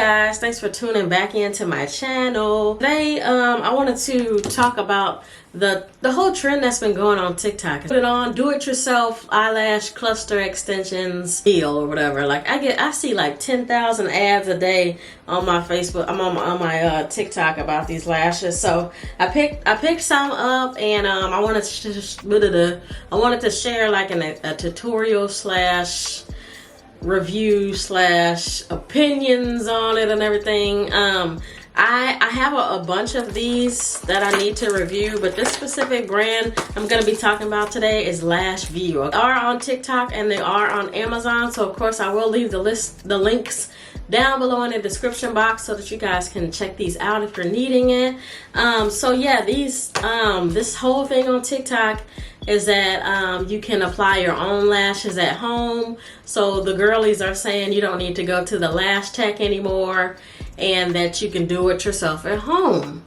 guys, thanks for tuning back into my channel. Today I wanted to talk about the whole trend that's been going on TikTok. Put it on do-it-yourself eyelash cluster extensions deal or whatever. Like I see like 10,000 ads a day on my Facebook. I'm on my TikTok about these lashes. So I picked some up, and I wanted to share like a tutorial slash review slash opinions on it and everything. I have a bunch of these that I need to review, but this specific brand I'm going to be talking about today is Lash View. They are on TikTok and they are on Amazon, so of course I will leave the links down below in the description box so that you guys can check these out if you're needing it. So yeah, this whole thing on TikTok is that you can apply your own lashes at home. So the girlies are saying you don't need to go to the lash tech anymore, and that you can do it yourself at home.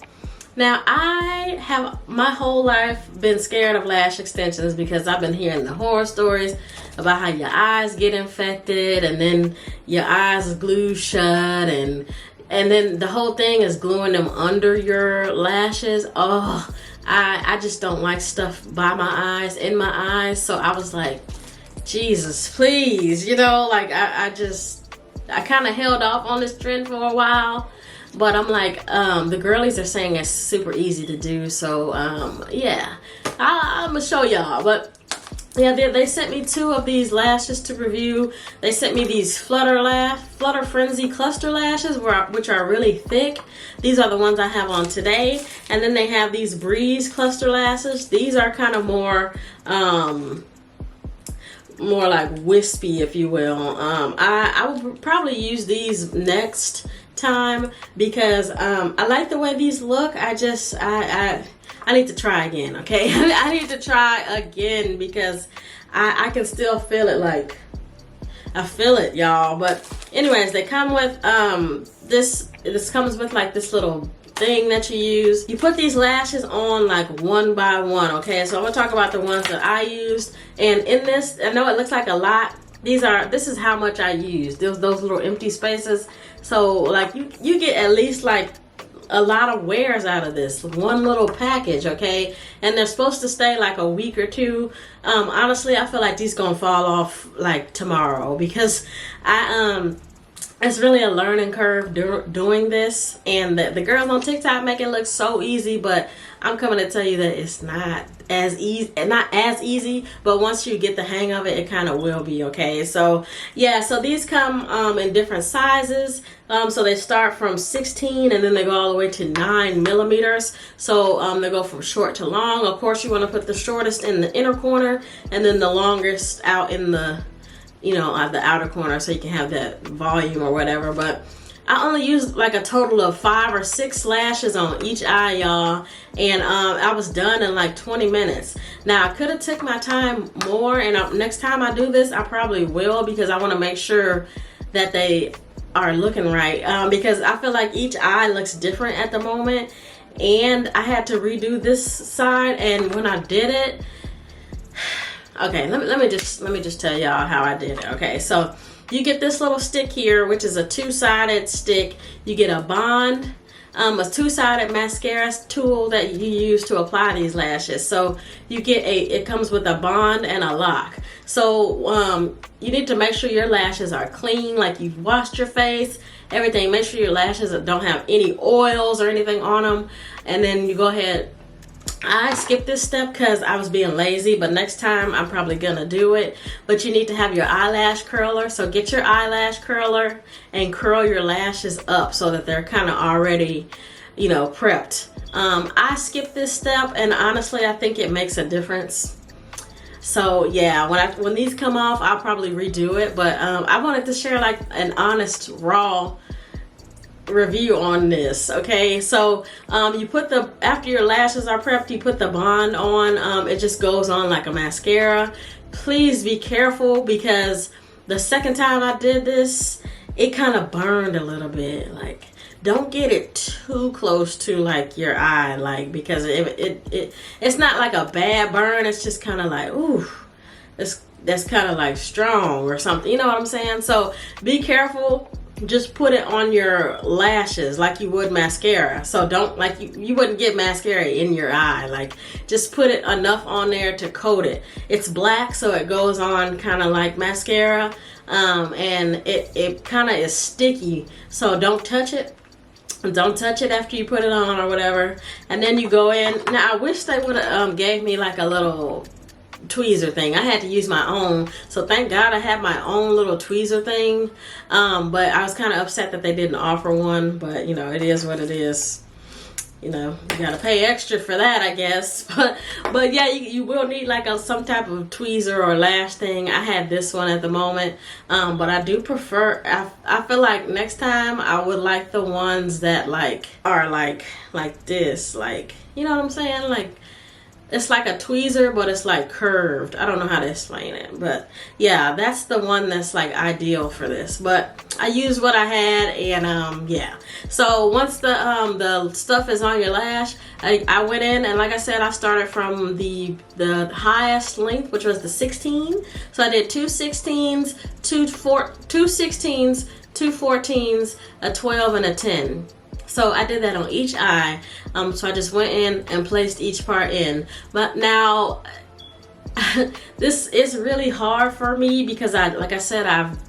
Now, I have my whole life been scared of lash extensions because I've been hearing the horror stories about how your eyes get infected and then your eyes glue shut, and then the whole thing is gluing them under your lashes. Oh, I just don't like stuff by my eyes, in my eyes. So I was like, Jesus, please, you know, like I kind of held off on this trend for a while, but I'm like, the girlies are saying it's super easy to do. So yeah, I'm gonna show y'all. But yeah, they sent me 2 of these lashes to review. They sent me these Flutter Frenzy cluster lashes, which are really thick. These are the ones I have on today. And then they have these Breeze cluster lashes. These are kind of more like wispy, if you will. I would probably use these next time because I like the way these look. I need to try again, okay? I need to try again because I can still feel it. Like, I feel it, y'all. But anyways, they come with this comes with like this little thing that you use. You put these lashes on like one by one, okay? So I'm gonna talk about the ones that I used. And in this, I know it looks like a lot. This is how much I used. Those little empty spaces. So like you get at least like a lot of wears out of this one little package, okay? And they're supposed to stay like a week or 2. Honestly, I feel like these gonna fall off like tomorrow because it's really a learning curve doing this, and the girls on TikTok make it look so easy, but I'm coming to tell you that it's not as easy, but once you get the hang of it, it kind of will be, okay? So yeah, so these come in different sizes. So they start from 16 and then they go all the way to 9 millimeters. So they go from short to long. Of course, you want to put the shortest in the inner corner and then the longest out in the, you know, at the outer corner, so you can have that volume or whatever. But I only used like a total of 5 or 6 lashes on each eye, y'all, and I was done in like 20 minutes. Now I could have took my time more, and next time I do this I probably will, because I want to make sure that they are looking right, because I feel like each eye looks different at the moment, and I had to redo this side, and when I did it, okay, let me just tell y'all how I did it. Okay, so you get this little stick here, which is a 2-sided stick. You get a Bond, a 2-sided mascara tool that you use to apply these lashes. So you get it comes with a Bond and a lock. So you need to make sure your lashes are clean, like you've washed your face, everything. Make sure your lashes don't have any oils or anything on them. And then you go ahead. I skipped this step because I was being lazy, but next time I'm probably gonna do it. But you need to have your eyelash curler. So get your eyelash curler and curl your lashes up so that they're kind of already, you know, prepped. I skipped this step, and honestly I think it makes a difference. So yeah, when these come off, I'll probably redo it. But I wanted to share like an honest, raw review on this, okay? So you put after your lashes are prepped, you put the Bond on. It just goes on like a mascara. Please be careful, because the second time I did this, it kind of burned a little bit. Like, don't get it too close to like your eye, like, because it's not like a bad burn. It's just kind of like, ooh, that's kind of like strong or something, you know what I'm saying? So be careful just put it on your lashes like you would mascara. So don't, like, you wouldn't get mascara in your eye. Like, just put it enough on there to coat it. It's black, so it goes on kind of like mascara, and it kind of is sticky, so don't touch it. Don't touch it after you put it on or whatever. And then you go in. Now, I wish they would have gave me like a little tweezer thing. I had to use my own, so thank God I had my own little tweezer thing, but I was kind of upset that they didn't offer one. But you know, it is what it is. You know, you gotta pay extra for that, I guess. But yeah, you will need like some type of tweezer or lash thing. I had this one at the moment, but I do prefer, I feel like next time I would like the ones that like are like this, like, you know what I'm saying, like it's like a tweezer, but it's like curved. I don't know how to explain it, but yeah, that's the one that's like ideal for this. But I used what I had, and yeah. So once the stuff is on your lash, I went in, and like I said, I started from the highest length, which was the 16. So I did 2 16s, 2 16s, 2 14s, a 12, and a 10. So I did that on each eye. So I just went in and placed each part in. But now, this is really hard for me because like I said,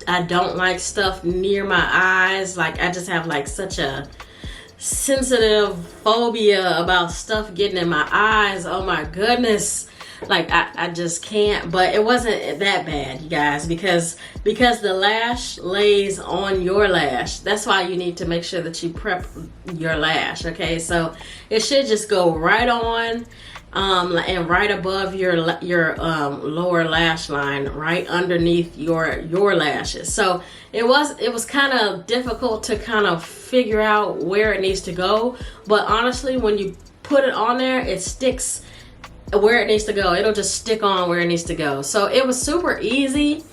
I don't like stuff near my eyes. Like, I just have like such a sensitive phobia about stuff getting in my eyes. Oh my goodness. Like, I just can't. But it wasn't that bad, you guys, because the lash lays on your lash. That's why you need to make sure that you prep your lash, okay? So it should just go right on, and right above your lower lash line, right underneath your lashes. So it was kind of difficult to kind of figure out where it needs to go. But honestly, when you put it on there, it sticks where it needs to go. It'll just stick on where it needs to go. So it was super easy.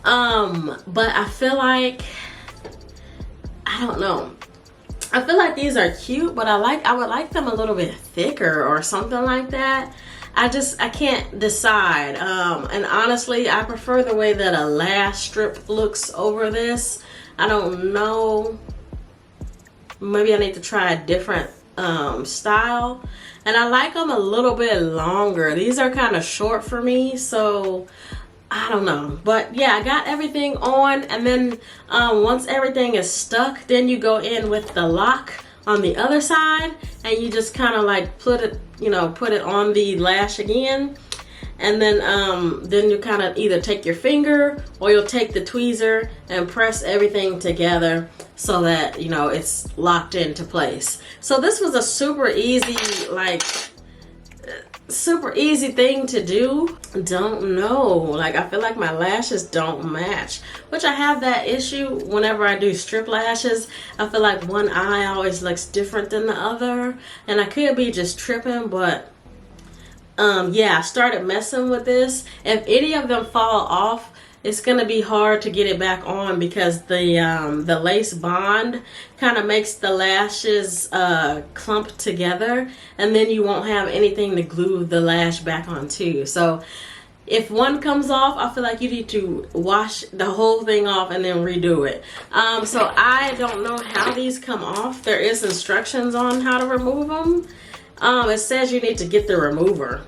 But I feel like, I don't know, I feel like these are cute, but I would like them a little bit thicker or something like that. I can't decide. And honestly, I prefer the way that a lash strip looks over this. I don't know, maybe I need to try a different style. And I like them a little bit longer. These are kind of short for me, so I don't know. But yeah, I got everything on, and then once everything is stuck, then you go in with the lock on the other side, and you just kind of like put it on the lash again. And then you kind of either take your finger or you'll take the tweezer and press everything together so that, you know, it's locked into place. So this was a super easy thing to do. Don't know, like, I feel like my lashes don't match, which I have that issue whenever I do strip lashes. I feel like one eye always looks different than the other, and I could be just tripping, but yeah, I started messing with this. If any of them fall off, it's gonna be hard to get it back on because the lace bond kind of makes the lashes clump together, and then you won't have anything to glue the lash back onto. So if one comes off, I feel like you need to wash the whole thing off and then redo it. So I don't know how these come off. There is instructions on how to remove them. It says you need to get the remover.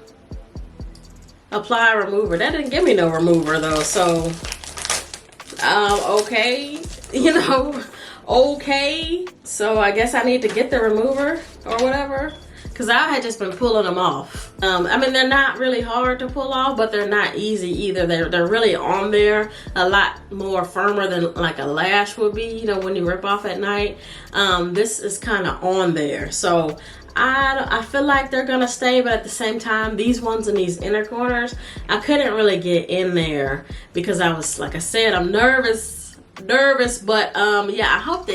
Apply remover. That didn't give me no remover though, so okay, you know, okay. So I guess I need to get the remover or whatever, because I had just been pulling them off. I mean, they're not really hard to pull off, but they're not easy either. They're really on there a lot more firmer than like a lash would be, you know, when you rip off at night. This is kind of on there, so I feel like they're gonna stay, but at the same time, these ones in these inner corners, I couldn't really get in there because I was, like I said, I'm nervous, but yeah, I hope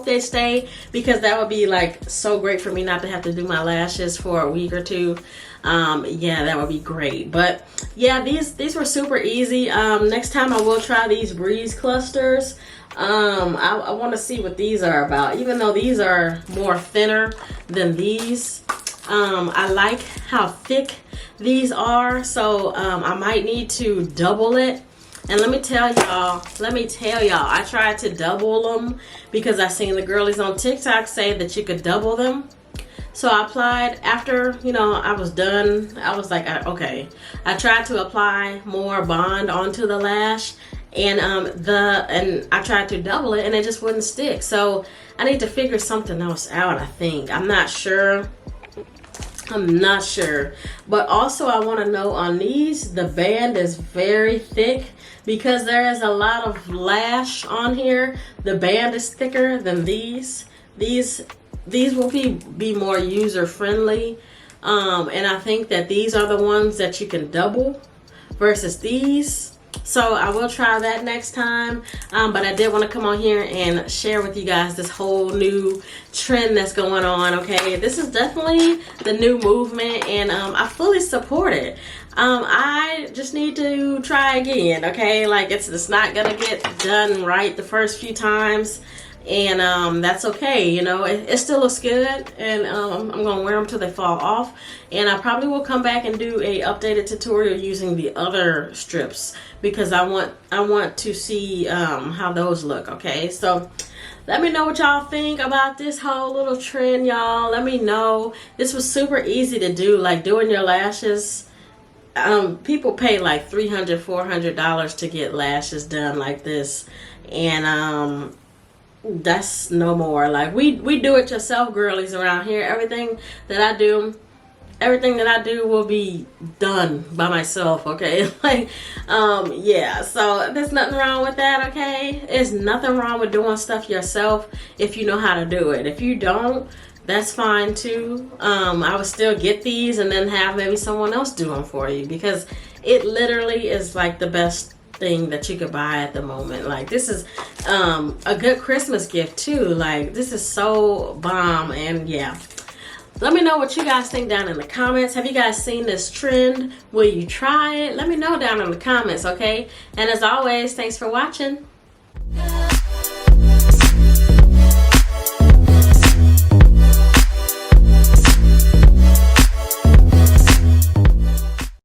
they stay, because that would be like so great for me not to have to do my lashes for a week or two. Yeah, that would be great. But yeah, these were super easy. Next time I will try these breeze clusters. I want to see what these are about, even though these are more thinner than these. I like how thick these are, so I might need to double it And let me tell y'all, I tried to double them because I seen the girlies on TikTok say that you could double them. So I applied after, you know, I was done. I was like, okay. I tried to apply more bond onto the lash, and I tried to double it, and it just wouldn't stick. So I need to figure something else out, I think. I'm not sure. But also I want to know on these, the band is very thick because there is a lot of lash on here. The band is thicker than these. These will be more user friendly, and I think that these are the ones that you can double versus these. So I will try that next time, but I did want to come on here and share with you guys this whole new trend that's going on. Okay, this is definitely the new movement, and I fully support it. I just need to try again. Okay, like it's not gonna get done right the first few times, and that's okay. You know, it still looks good, and I'm gonna wear them till they fall off, and I probably will come back and do a updated tutorial using the other strips because I want to see how those look. Okay, so let me know what y'all think about this whole little trend, y'all. Let me know. This was super easy to do, like doing your lashes. People pay like $300, $400 to get lashes done like this, and that's no more. Like we do it yourself girlies around here. Everything that I do will be done by myself. Okay, like yeah, so there's nothing wrong with that. Okay, there's nothing wrong with doing stuff yourself if you know how to do it. If you don't, that's fine too. I would still get these and then have maybe someone else do them for you, because it literally is like the best thing that you could buy at the moment. Like this is a good Christmas gift too. Like this is so bomb. And yeah, let me know what you guys think down in the comments. Have you guys seen this trend? Will you try it? Let me know down in the comments. Okay, and as always, thanks for watching.